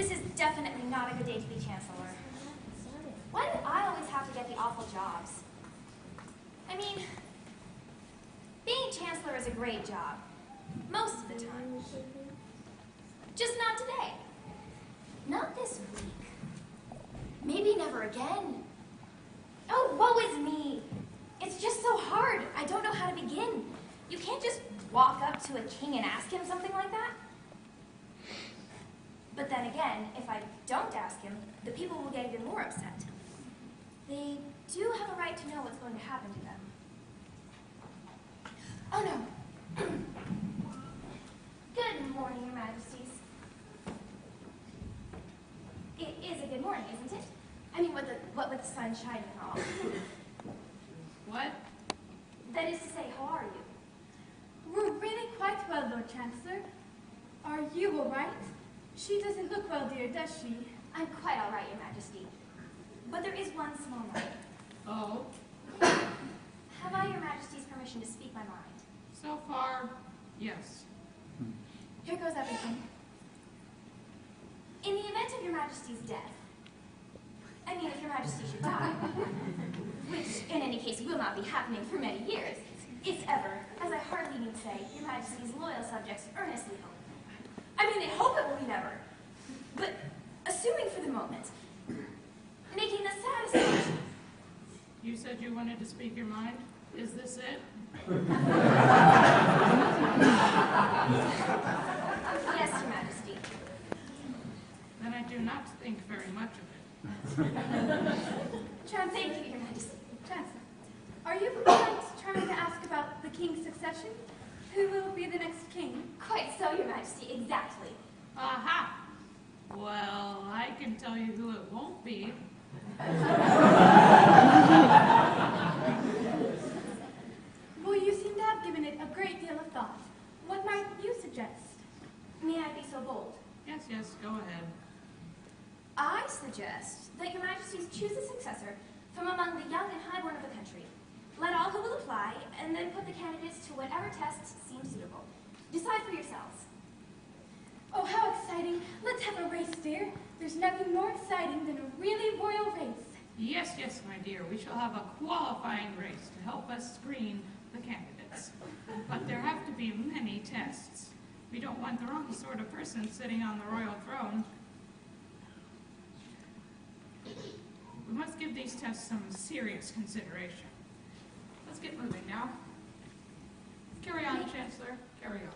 This is definitely not a good day to be Chancellor. Why do I always have to get the awful jobs? I mean, being Chancellor is a great job. Most of the time. Just not today. Not this week. Maybe never again. Oh, woe is me. It's just so hard. I don't know how to begin. You can't just walk up to a king and ask him something like that. But then again, if I don't ask him, the people will get even more upset. They do have a right to know what's going to happen to them. Oh no. Good morning, Your Majesties. It is a good morning, isn't it? I mean, what with the sun shining and all. What? That is to say, how are you? We're really quite well, Lord Chancellor. Are you all right? She doesn't look well, dear, does she? I'm quite all right, Your Majesty. But there is one small matter. Oh, Have I Your Majesty's permission to speak my mind? so far, yes. Here goes everything. In the event of Your Majesty's death, I mean, if Your Majesty should die, which in any case will not be happening for many years, if ever, as I hardly need say, Your Majesty's loyal subjects earnestly hope. I mean, they hope it will be never. But assuming for the moment, making the saddest assumption. You said you wanted to speak your mind? Is this it? Yes, Your Majesty. Then I do not think very much of it. Thank you, Your Majesty. Chancellor, are you perhaps trying to ask about the king's succession? Who will be the next king? Quite so, Your Majesty, exactly. Aha! Well, I can tell you who it won't be. Well, you seem to have given it a great deal of thought. What might you suggest? May I be so bold? Yes, yes, go ahead. I suggest that Your Majesties choose a successor from among the young and highborn of the country. Let all who will apply, and then put the candidates to whatever tests seem suitable. Decide for yourselves. Oh, how exciting. Let's have a race, dear. There's nothing more exciting than a really royal race. Yes, yes, my dear, we shall have a qualifying race to help us screen the candidates. But there have to be many tests. We don't want the wrong sort of person sitting on the royal throne. We must give these tests some serious consideration. Let's get moving now. Carry on, Chancellor. Carry on.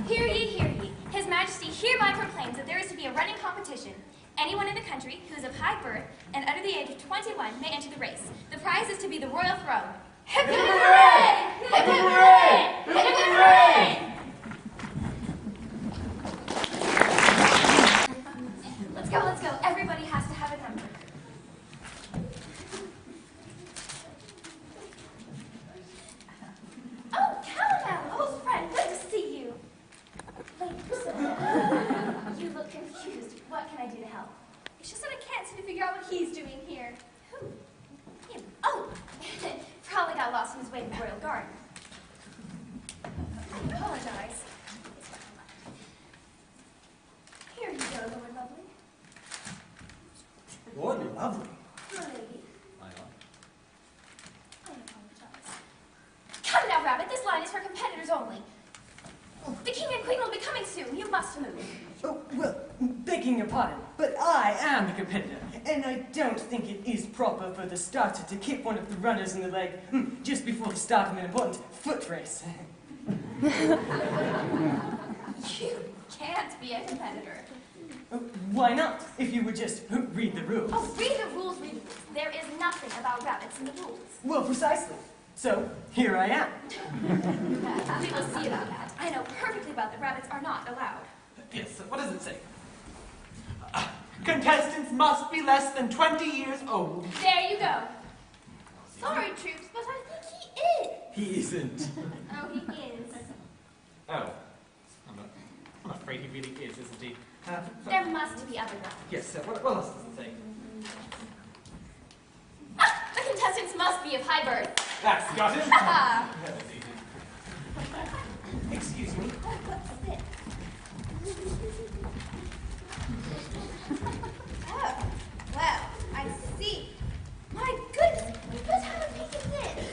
Hear ye, hear ye. His Majesty hereby proclaims that there is to be a running competition. Anyone in the country who is of high birth and under the age of 21 may enter the race. The prize is to be the royal throne. Hip hip hooray! Hip hip hooray! Hip hip hooray! Let's go. Everybody has to have a number. Oh, Calamel, old friend, good to see you. Lady Priscilla, you look confused. What can I do to help? It's just that I can't seem to figure out what he's doing here. Who? Him. Oh, probably got lost in his way to the royal garden. I apologize. Here you go, Lord Lovely. Lord Lovely. My lady. My lord. I apologize. Come now, Rabbit. This line is for competitors only. The king and queen will be coming soon. You must move. Oh, well, begging your pardon, but I am the competitor, and I don't think it is proper for the starter to kick one of the runners in the leg just before the start of an important foot race. You can't be a competitor. Why not, if you would just read the rules? Oh, read the rules, read the rules. There is nothing about rabbits in the rules. Well, precisely. So, here I am. We will see about that. I know perfectly well that rabbits are not allowed. Yes, what does it say? Contestants must be less than 20 years old. There you go. Sorry, Troops, but I think he is. He isn't. Oh, he is. Oh. I'm afraid he really is, isn't he? There must be other grounds. Yes, what else does it say? Ah, the contestants must be of high birth. That's got him. Ha! Excuse me. What's this? Oh, well, I see. My goodness, let's have a peek at this.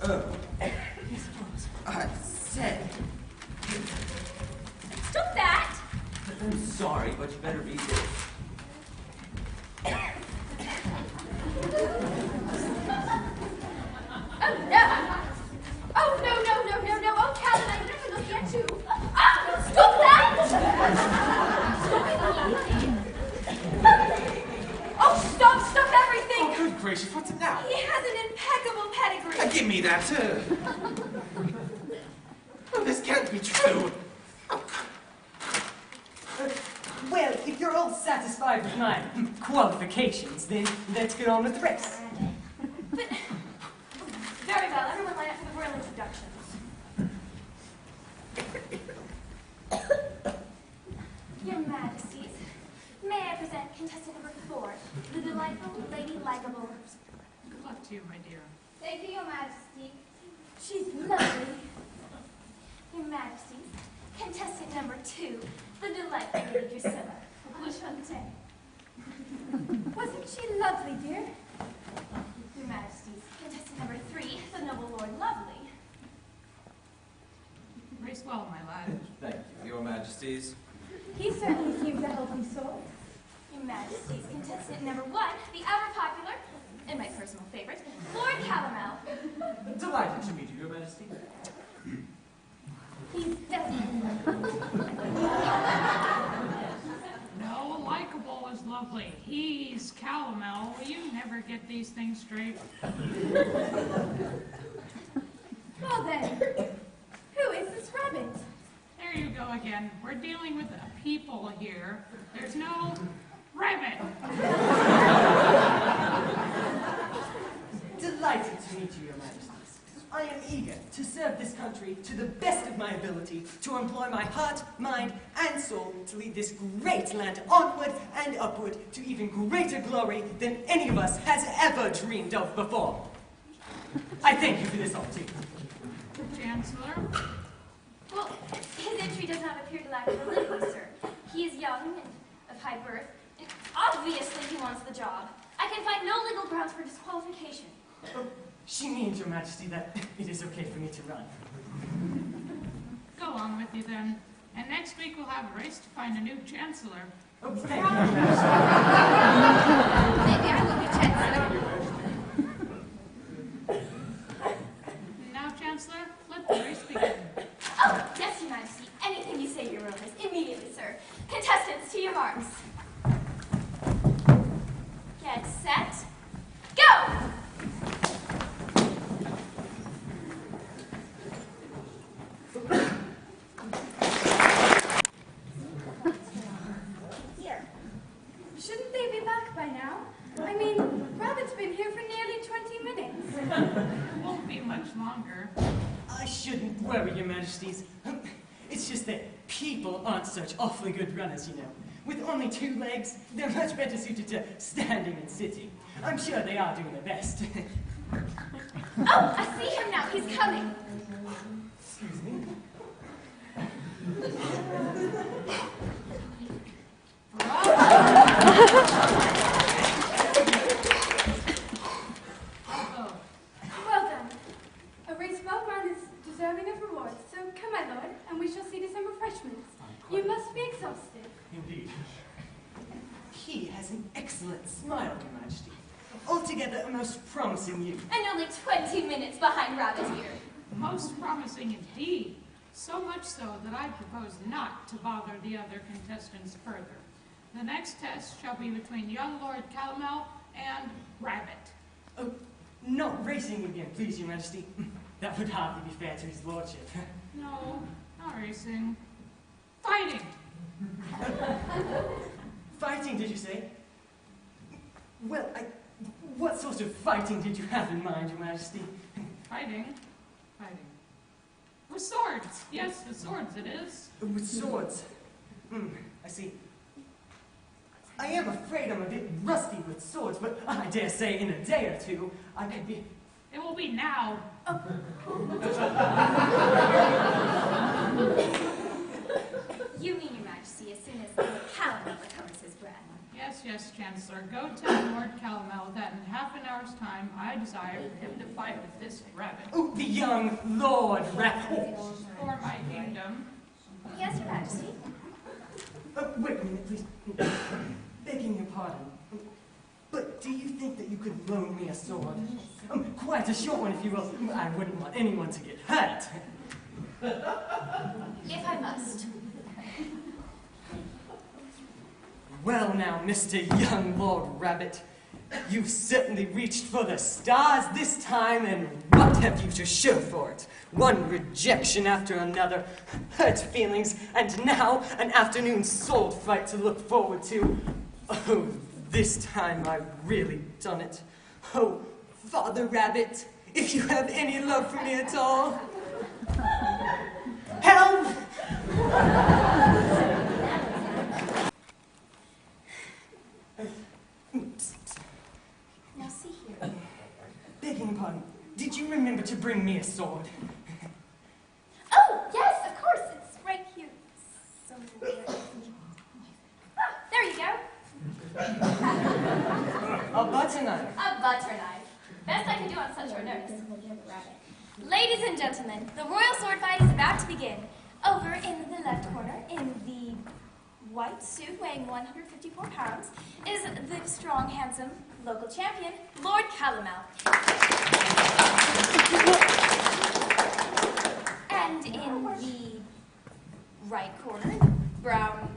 Oh, I said, Stop that! I'm sorry, but you better read this. Oh, no! Oh, no, no, no, no, no! Oh, Calvin, I never look at you! Ah! Stop that! Oh, stop everything! Oh, good gracious, what's it now? He has an impeccable pedigree! Give me that, too. Oh, this can't be true. Well, if you're all satisfied with my qualifications, then let's get on with the race. But, very well, everyone line up for the royal introductions. Your Majesties, may I present contestant number 4, the delightful Lady Likeable. Good luck to you, my dear. Thank you, Your Majesty. She's lovely. Your Majesties, contestant number 2, the delightful Lady Drusilla. Enchantée. Wasn't she lovely, dear? Your Majesties, contestant number 3, the noble Lord Lovely. Race well, my lad. Thank you, Your Majesties. He certainly seems a healthy soul. Your Majesties, contestant number 1, the ever popular, and my personal favorite, Lord Calomel. Delighted to meet you, Your Majesty. He's definitely No, likable is lovely. He's Calomel. You never get these things straight. Well then, who is this rabbit? There you go again. We're dealing with a people here. There's no rabbit. Delighted to meet you, Your Majesties. I am eager to serve this country to the best of my ability, to employ my heart, mind, and soul to lead this great land onward and upward to even greater glory than any of us has ever dreamed of before. I thank you for this opportunity. Chancellor? Well, his entry does not appear to lack validity, sir. He is young and of high birth, and obviously he wants the job. I can find no legal grounds for disqualification. Oh, she means, Your Majesty, that it is okay for me to run. Go on with you then. And next week we'll have a race to find a new chancellor. Oh, thank you, Your Majesty. Maybe I will be chancellor. Now, Chancellor, let the race begin. Oh, yes, Your Majesty. Anything you say, Your Royalness. Immediately, sir. Contestants, to your marks. Get set. Go! Here. Shouldn't they be back by now? I mean, Rabbit's been here for nearly 20 minutes. Won't be much longer. I shouldn't worry, Your Majesties. It's just that people aren't such awfully good runners, you know. With only 2 legs, they're much better suited to standing and sitting. I'm sure they are doing their best. Oh, I see him now. He's coming. Excuse me? Oh, Well done. A race well run is deserving of reward, so come, my lord, and we shall see to some refreshments. You must be exhausted. Indeed. He has an excellent smile, Your Majesty. Altogether a most promising youth. And only 20 minutes behind Rabbit here. most promising indeed. So much so that I propose not to bother the other contestants further. The next test shall be between young Lord Calomel and Rabbit. Oh, not racing again, please, Your Majesty. That would hardly be fair to his lordship. No, not racing. Fighting. Fighting, did you say? Well, what sort of fighting did you have in mind, Your Majesty? Fighting. Fighting. With swords. Yes, with swords it is. With swords. I see. I am afraid I'm a bit rusty with swords, but I dare say in a day or two I could be... It will be now. yes, Chancellor. Go tell Lord Calamel that in half an hour's time I desire for him to fight with this rabbit. Oh, the young Lord Rabbit. For my kingdom. Yes, Your Majesty. Wait a minute, please. Begging your pardon. But do you think that you could loan me a sword? Quite a short one, if you will. I wouldn't want anyone to get hurt. If I must. Well now, Mr. Young Lord Rabbit, you've certainly reached for the stars this time, and what have you to show for it? One rejection after another, hurt feelings, and now an afternoon sword fight to look forward to. Oh, this time I've really done it. Oh, Father Rabbit, if you have any love for me at all, help! Now see here. Begging your pardon, did you remember to bring me a sword? Oh, yes, of course. It's right here. There you go. A butter knife. A butter knife. Best I could do on such short notice. Ladies and gentlemen, the royal sword fight is about to begin. Over in the left corner, in the white suit weighing 154 pounds, is the strong, handsome local champion, Lord Calamel. And in the right corner, brown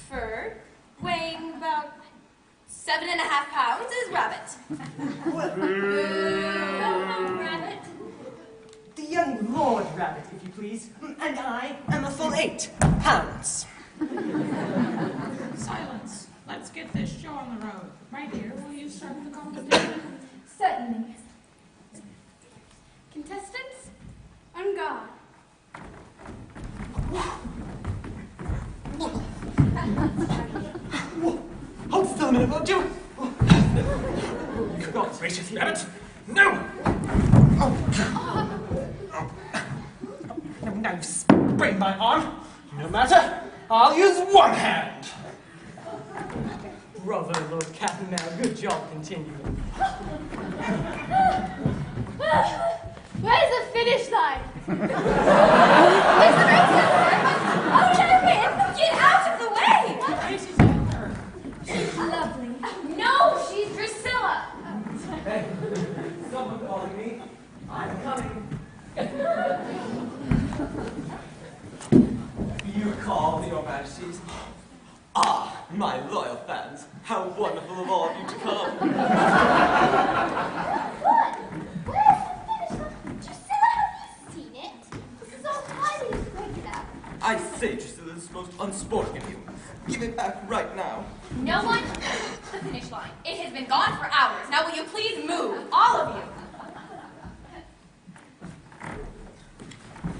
fur, weighing about 7.5 pounds, is Rabbit. Rabbit. The young Lord Rabbit, if you please, and I am a full 8 pounds. Silence. Let's get this show on the road. My dear, will you start the competition? Certainly. Contestants, on guard. Hold still a minute, won't you? God gracious, Rabbit! No! Now you've sprained my arm. No matter, I'll use one hand. Bravo, Lord Calamel, good job continuing. Where's the finish line? Where's the race over? Oh, Kevin! Get out of the way! The race is over. She's lovely. No, she's Drusilla. Hey, someone calling me. I'm coming. You call, Your Majesties. Ah, my loyal fans. How wonderful of all of you to come. What? Where's the finish line? Drusilla, have you seen it? This is all highly irregular. I say, Drusilla, this is most unsporting of you. Give it back right now. No one the finish line. It has been gone for hours. Now will you please move? All of you.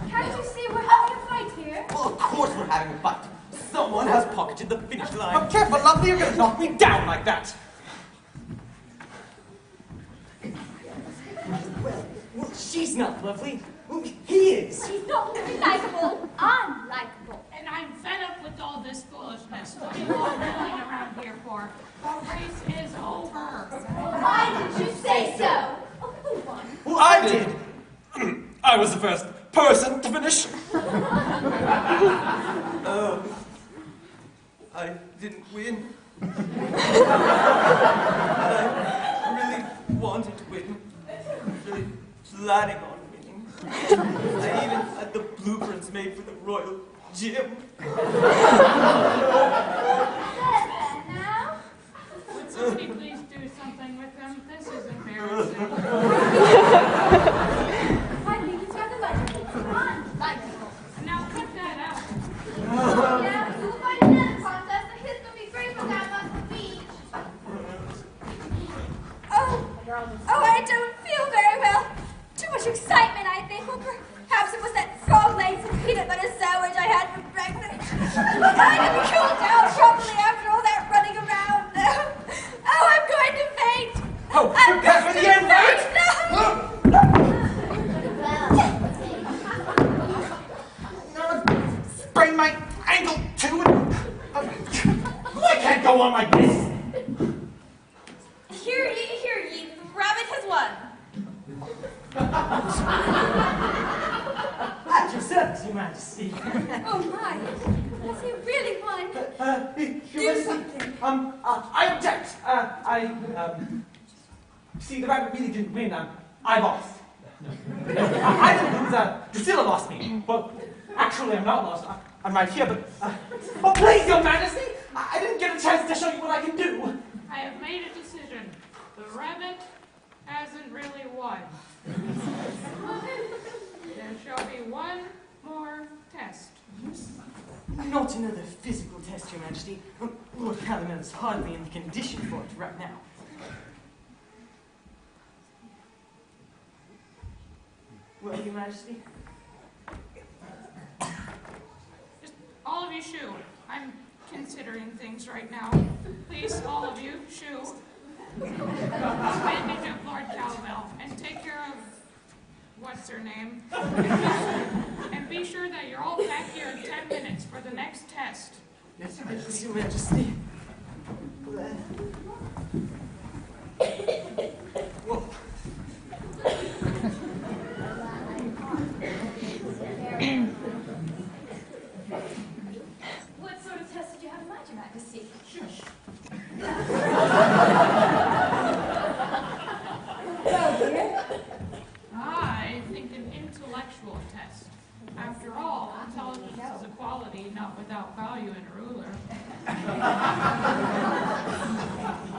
Can't you see we're having a fight here? Well, of course we're having a fight. Someone has pocketed the finish line. Oh, careful, lovely, you're gonna knock me down like that. Well, she's not lovely. Well, he is. She's not very likable. Unlikable. And I'm fed up with all this foolishness. What are you all milling around here for? The race is over. Why did you say so? Oh, who won? Well, I did. I was the first person to finish. I didn't win. I really wanted to win. Really planning on winning. I even had the blueprints made for the royal gym. Now? Would somebody please do something with them? This is embarrassing. I think it's rather likable. Unlikable. Now cut that out. Yeah, you will find another contest. The his will be great without us the beach. Oh, I don't feel very well. Too much excitement, I think. Or perhaps it was that frog legs and peanut butter sandwich I had for breakfast. I didn't cool down properly after all that running around. Oh, I'm going to faint. Oh, I'm prepare for going the to end, faint. Sprain my ankle too. I can't go on like this. At your service, Your Majesty. Oh my, has he really won? Do something. I object. See, the rabbit really didn't win. I lost. I didn't lose. Drusilla lost me. Well, actually, I'm not lost. I'm right here, but... oh, please, Your Majesty! I didn't get a chance to show you what I can do. I have made a decision. The rabbit hasn't really won. There shall be one more test. Not another physical test, Your Majesty. Lord Calamel is hardly in the condition for it right now. Well, Your Majesty? Just all of you shoo. I'm considering things right now. Please, all of you, shoo. Bandage up Lord Calamel and take care of what's her name. And be sure that you're all back here in 10 minutes for the next test. Yes, Your Majesty. Whoa. What sort of test did you have in mind, Your Majesty? Shush. Well, dear. I think an intellectual test. After all, intelligence is a quality not without value in a ruler.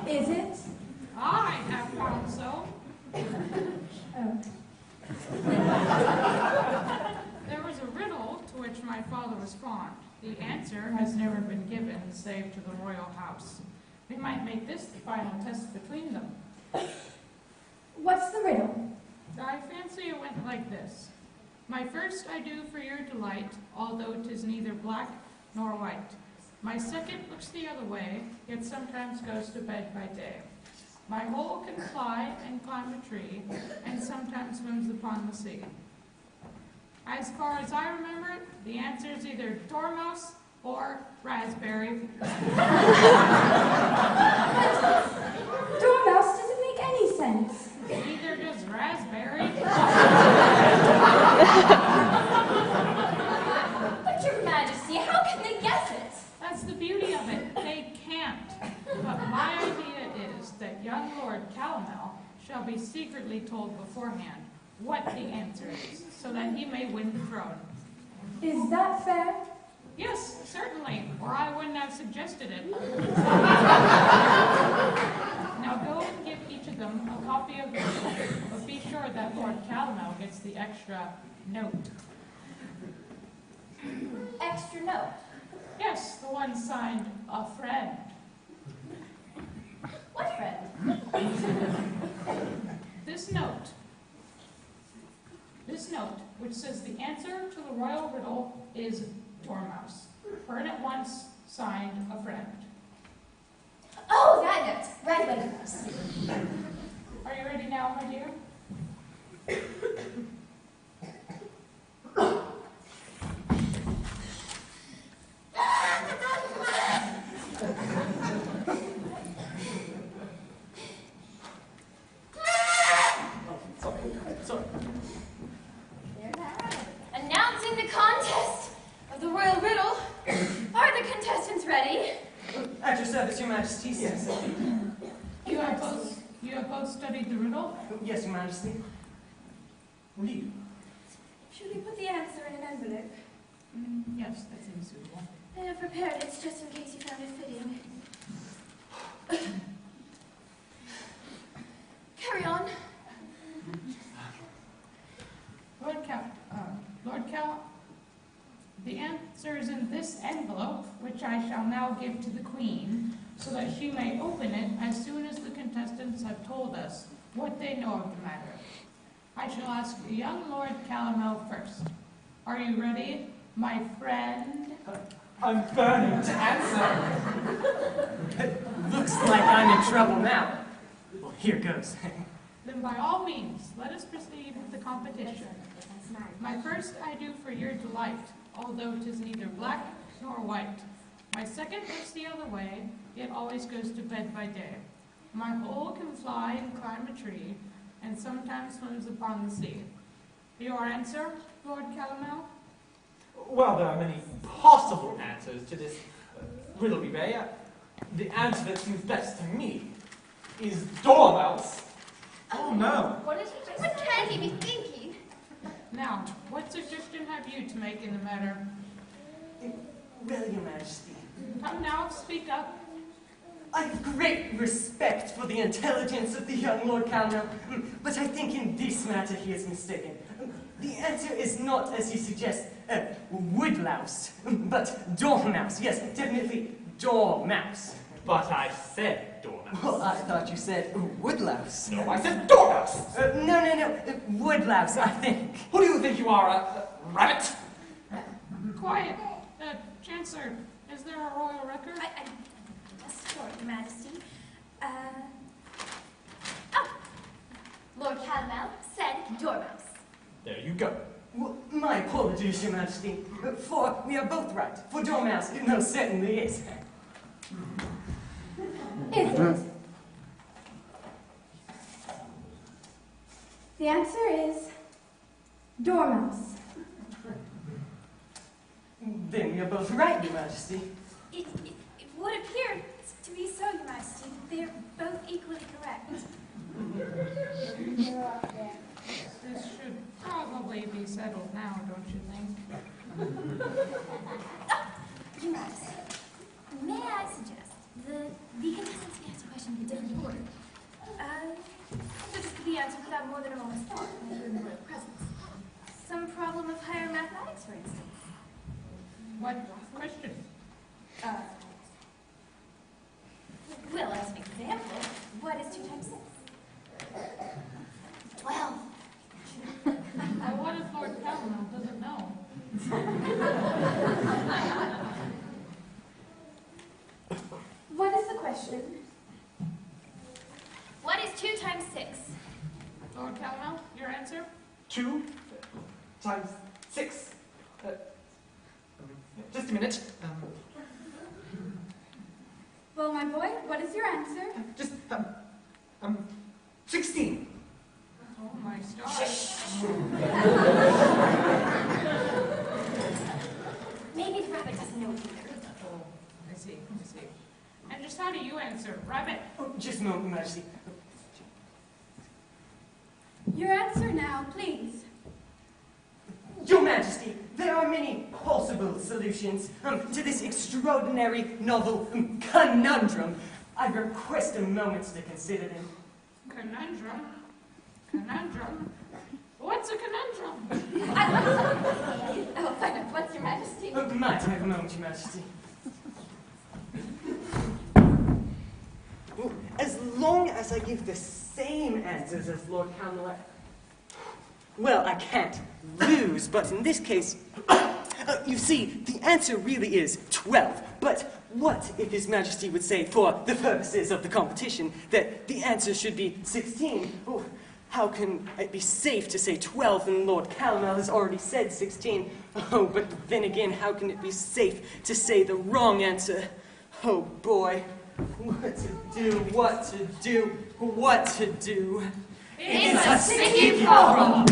Is it? I have found so. Oh. There was a riddle to which my father was fond. The answer has never been given, save to the royal house. We might make this the final test between them. What's the riddle? I fancy it went like this. My first I do for your delight, although 'tis neither black nor white. My second looks the other way, yet sometimes goes to bed by day. My whole can fly and climb a tree, and sometimes swims upon the sea. As far as I remember it, the answer is either dormouse or raspberry. Dormouse doesn't make any sense. Neither does raspberry. But, Your Majesty, how can they guess it? That's the beauty of it. They can't. But my idea is that young Lord Calamel shall be secretly told beforehand what the answer is, so that he may win the throne. Is that fair? Yes, certainly, or I wouldn't have suggested it. Now go and give each of them a copy of the riddle, but be sure that Lord Calamel gets the extra note. Extra note. Yes, the one signed a friend. What friend? This note, which says the answer to the royal riddle is dormouse. Burn at once, signed a friend. Oh, that note. Right away, Your Majesty. Are you ready now, my dear? Sorry. Announcing the contest of the royal riddle. Are the contestants ready? At your service, Your Majesty. Yes. You have both studied the riddle? Yes, Your Majesty. Read. Should we put the answer in an envelope? Yes, that seems suitable. I have prepared it just in case you found it fitting. Carry on. Lord Cal, the answer is in this envelope, which I shall now give to the Queen, so that she may open it as soon as the contestants have told us what they know of the matter. I shall ask young Lord Calamel first. Are you ready, my friend? I'm burning to answer. Looks like I'm in trouble now. Well, here goes. Then by all means, let us proceed with the competition. My first I do for your delight, although 'tis neither black nor white. My second looks the other way, yet always goes to bed by day. My whole can fly and climb a tree, and sometimes swims upon the sea. Your answer, Lord Calamel? Well, there are many possible answers to this riddle, Ray. The answer that seems best to me is dormouse. Oh no! What can he be thinking? Now, what suggestion have you to make in the matter? Well, Your Majesty, Come now, speak up. I have great respect for the intelligence of the young Lord Calamel, but I think in this matter he is mistaken. The answer is not, as he suggests, woodlouse, but dormouse. Yes, definitely dormouse. But I said dormouse. Well, I thought you said woodlouse. No, I said dormouse. No, woodlouse, I think. Who do you think you are, a rabbit? Quiet. Chancellor, is there a royal record? I just sure, Your Majesty. Lord Calamel said dormouse. There you go. Well, my apologies, Your Majesty, for we are both right. For dormouse, it most certainly is. Is it? The answer is dormouse. Then we are both right, Your Majesty. It would appear to be so, Your Majesty. They are both equally correct. This should probably be settled now, don't you think? Your Majesty, may I suggest the contestants may ask a question in a different order? So this could be answered without more than a moment's thought when you're in the royal presence. Some problem of higher mathematics, for instance. What question? Well, as an example, what is 2 times 6? 12. Well, what if Lord Calamel doesn't know? What is the question? What is 2 times 6? Lord Calamel, your answer? 2 times 6. Just a minute. Well, my boy, what is your answer? Just 16. Oh my stars. Maybe the rabbit doesn't know either. Oh, I see. And just how do you answer? Rabbit? Oh, just a moment, Your Majesty. Your answer now, please. Your Majesty, there are many possible solutions to this extraordinary novel conundrum. I request a moment to consider them. Conundrum? Conundrum? What's a conundrum? I will find out. What's Your Majesty? Might I have a moment, Your Majesty? Well, as long as I give the same answers as Lord Camelot, well, I can't lose, but in this case, you see, the answer really is 12. But what if His Majesty would say, for the purposes of the competition, that the answer should be 16? Oh, how can it be safe to say 12 when Lord Calamel has already said 16? Oh, but then again, how can it be safe to say the wrong answer? Oh boy, what to do? It's a sticky problem.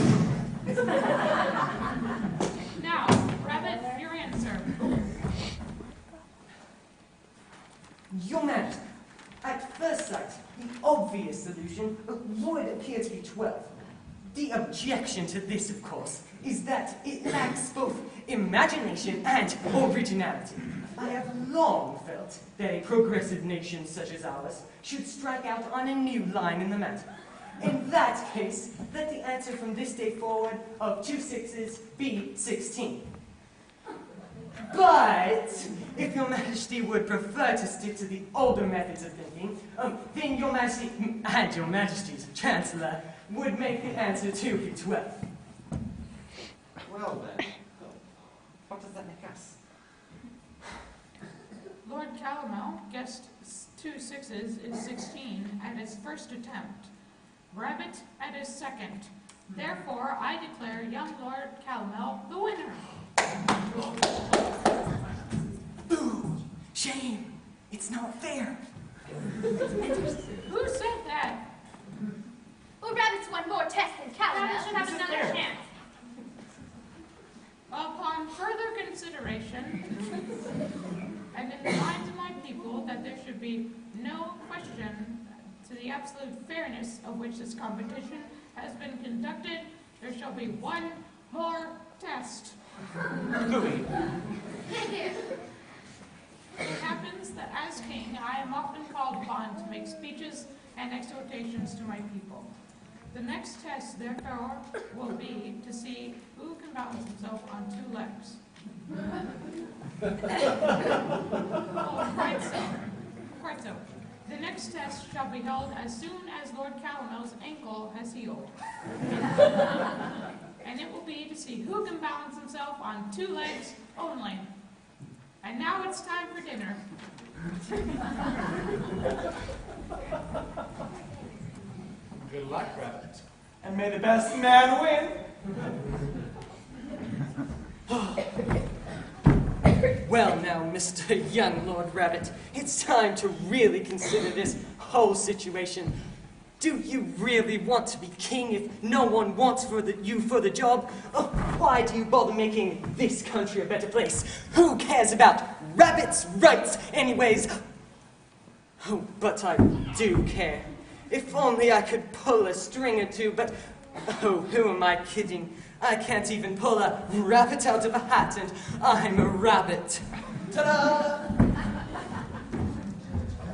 Now, Rabbit, your answer. Your Majesty, at first sight, the obvious solution would appear to be 12. The objection to this, of course, is that it lacks both imagination and originality. I have long felt that a progressive nation such as ours should strike out on a new line in the matter. In that case, let the answer from this day forward of 2 6s be 16. But if Your Majesty would prefer to stick to the older methods of thinking, then Your Majesty and Your Majesty's Chancellor would make the answer 2 be 12. Well then, what does that make us? Lord Calamel guessed 2 6s is 16 at his first attempt. Rabbit at his second. Therefore, I declare young Lord Calamel the winner. Boo! Shame! It's not fair! Who said that? Well, Rabbit's won more tests than Calamel should have This is another fair. chance. absolute fairness of which this competition has been conducted, there shall be one more test. Louis. It happens that as king, I am often called upon to make speeches and exhortations to my people. The next test, therefore, will be to see who can balance himself on two legs. Oh, quite so. Quite so. The next test shall be held as soon as Lord Calomel's ankle has healed. And it will be to see who can balance himself on two legs only. And now it's time for dinner. Good luck, Rabbit. And may the best man win. Well now, Mr. Young Lord Rabbit, it's time to really consider this whole situation. Do you really want to be king if no one wants you for the job? Oh, why do you bother making this country a better place? Who cares about rabbits' rights anyways? Oh, but I do care. If only I could pull a string or two, but oh, who am I kidding? I can't even pull a rabbit out of a hat, and I'm a rabbit. Ta-da!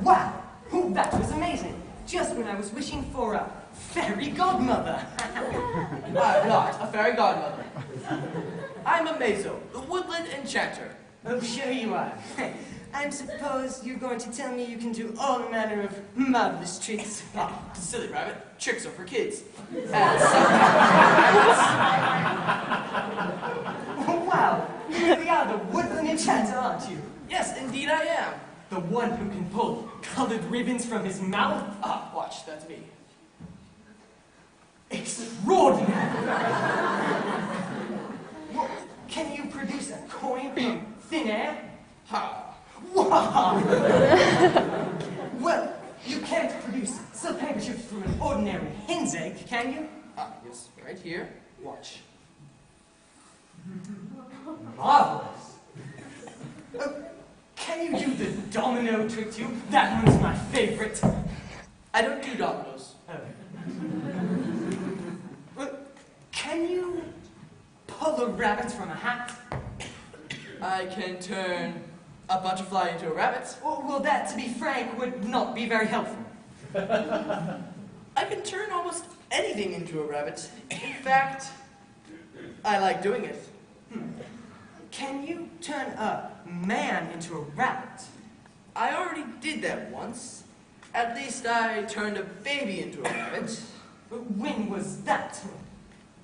Wow! Oh, that was amazing. Just when I was wishing for a fairy godmother. I'm not a fairy godmother. I'm a Mazo, the woodland enchanter. Oh, sure you are. I suppose you're going to tell me you can do all manner of marvelous tricks. Ah, silly rabbit. Tricks are for kids. And Oh, wow! You really are the woodland enchanter, aren't you? yes, indeed I am. The one who can pull colored ribbons from his mouth? Ah, watch, that's me. Extraordinary! Well, can you produce a coin from thin air? Ha! Wow! Well, you can't produce silk handkerchiefs from an ordinary hen's egg, can you? Ah, yes, right here. Watch. Marvelous! Can you do the domino trick too? That one's my favorite. I don't do dominoes. Can you pull a rabbit from a hat? I can turn a butterfly into a rabbit. Well, that, to be frank, would not be very helpful. I can turn almost anything into a rabbit. In fact, I like doing it. Can you turn a man into a rabbit? I already did that once. At least I turned a baby into a rabbit. When was that?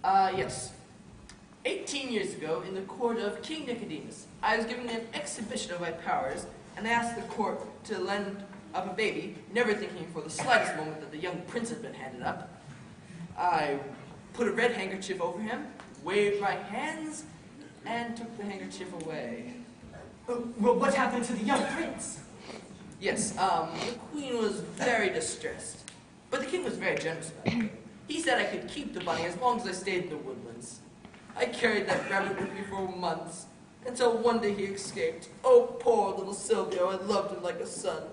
Yes. 18 years ago, in the court of King Nicodemus, I was giving an exhibition of my powers, and I asked the court to lend up a baby, never thinking for the slightest moment that the young prince had been handed up. I put a red handkerchief over him, waved my hands, and took the handkerchief away. Well, what happened to the young prince? Yes, the queen was very distressed, but the king was very generous about it. He said I could keep the bunny as long as I stayed in the woodlands. I carried that rabbit with me for months, until one day he escaped. Oh, poor little Silvio, I loved him like a son.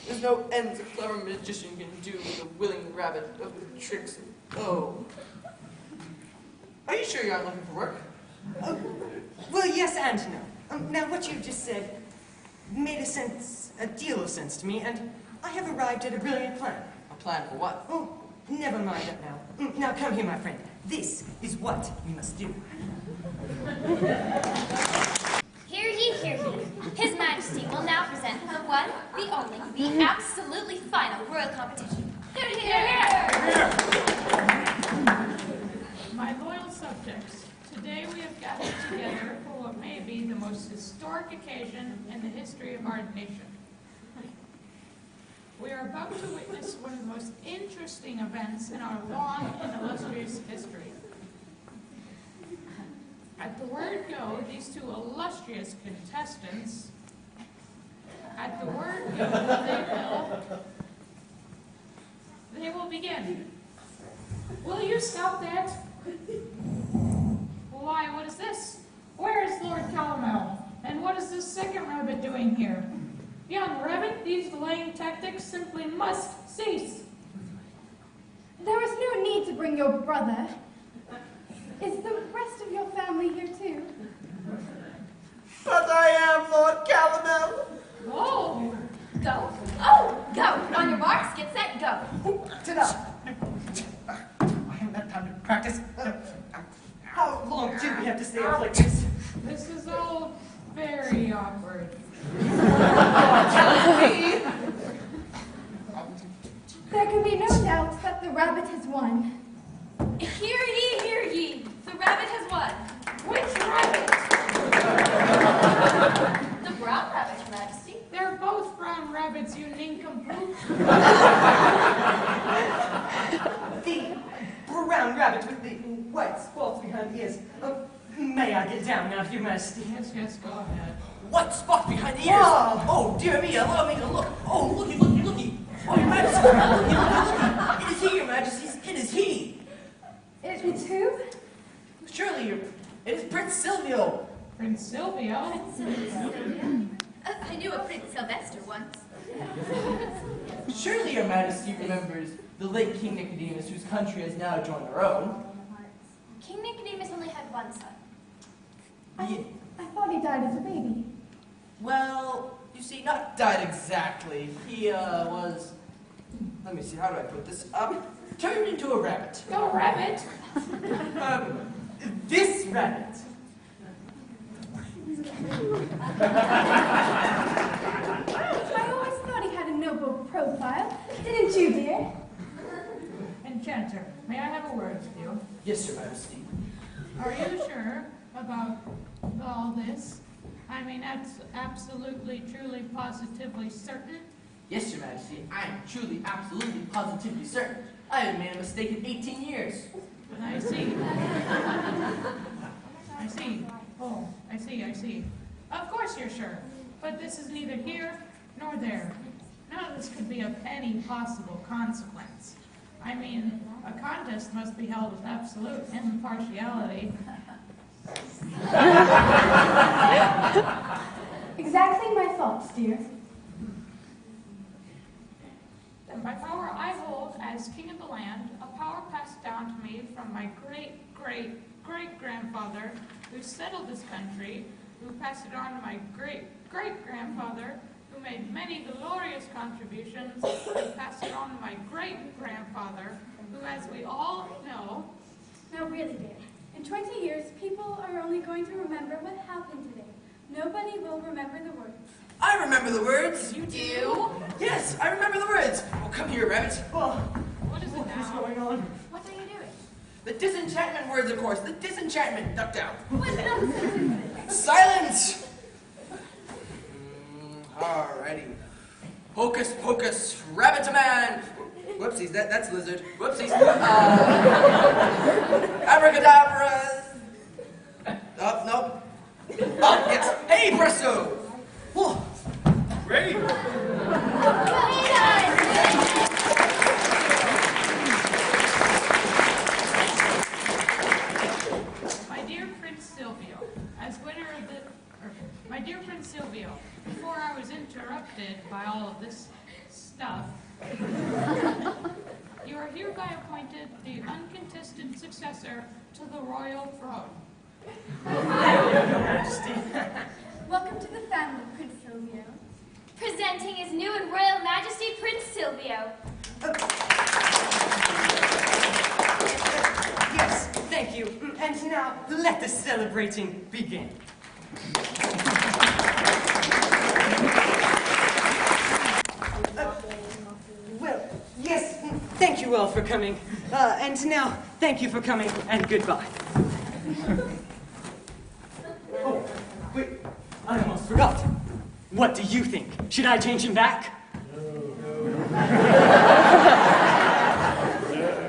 There's no ends a clever magician can do with a willing rabbit of the tricks. Oh. Are you sure you aren't looking for work? Well, yes and no. Now, what you just said made a deal of sense to me, and I have arrived at a brilliant plan. A plan for what? Oh, never mind that now. Now, come here, my friend. This is what we must do. Hear ye, hear ye. His Majesty will now present the one, the only, the absolutely final royal competition. Hear, hear, hear! My loyal subjects, today we have gathered together for what may be the most historic occasion in the history of our nation. We are about to witness one of the most interesting events in our long and illustrious history. At the word go, these two illustrious contestants, at the word go, they will begin. Will you stop that? Why, what is this? Where is Lord Calomel? And what is this second rabbit doing here? Young rabbit, these delaying tactics simply must cease. bring your brother. Is the rest of your family here too? But I am Lord Calamel. Oh, Go. Oh, go. On your marks, get set, go. Ta-da. I haven't had time to practice. How long do we have to stay up like this? this is all very awkward. There can be no doubt that the rabbit has won. Hear ye, hear ye. The rabbit has won. Which rabbit? The brown rabbit, Your Majesty. They're both brown rabbits, you nincompoop. The brown rabbit with the white spots behind the ears. May I get down now, Your Majesty? Yes, go ahead. What spot behind the ears? Ah. Oh, dear me, allow me to look. Oh, looky, looky, looky. Oh, Your Majesty, looky, looky. It is he, Your Majesty. It is he. It's who? Surely, it is Prince Silvio. Prince Silvio? I knew a Prince Sylvester once. Surely, Your Majesty remembers the late King Nicodemus, whose country has now joined our own. King Nicodemus only had one son. I thought he died as a baby. Well, you see, not died exactly. He was, let me see, how do I put this? Turned into a rabbit. Go rabbit. This rabbit. I always thought he had a noble profile. Didn't you, dear? Enchanter, may I have a word with you? Yes, Your Majesty. Are you sure about all this? I mean, that's absolutely, truly, positively certain? Yes, Your Majesty, I am truly, absolutely, positively certain. I haven't made a mistake in 18 years. I see. I see. Oh, I see. Of course you're sure. But this is neither here nor there. None of this could be of any possible consequence. I mean, a contest must be held with absolute impartiality. Exactly my thoughts, dear. And by power I hold as king of the land, a power passed down to me from my great-great-great-grandfather who settled this country, who passed it on to my great-great-grandfather who made many glorious contributions, and passed it on to my great-grandfather who, as we all know... No, really, dear. In 20 years, people are only going to remember what happened today. Nobody will remember the words. I remember the words. You do? Yes, I remember the words. Oh, come here, rabbit. Oh, What is it what is now? going on? What are you doing? The disenchantment words, of course. The disenchantment. Duck down. What nonsense? Silence! Alrighty. Hocus pocus, rabbit man. Whoopsies, that's lizard. Whoopsies. Abracadabra. Oh, nope. Oh, yes. Hey, presto. Whoa. Great. My dear Prince Silvio, as winner of the... My dear Prince Silvio, before I was interrupted by all of this stuff, you are hereby appointed the uncontested successor to the royal throne. Welcome to the family, Prince Silvio. Presenting His New and Royal Majesty Prince Silvio. Yes, thank you. And now, let the celebrating begin. Well, yes, thank you all for coming. And now, thank you for coming, and goodbye. Oh, wait, I almost forgot. What do you think? Should I change him back?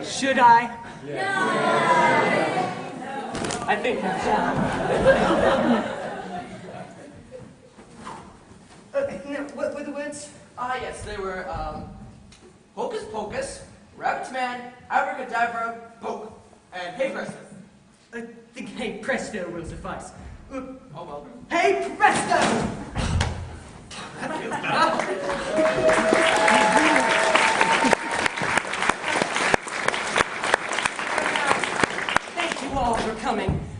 Should I? I think I shall. Now, what were the words? Ah, yes, they were, hocus pocus, rabbit man, abracadabra, poke, and hey presto. I think hey presto will suffice. Oh well. Hey presto!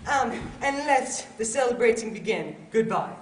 And let the celebrating begin. Goodbye.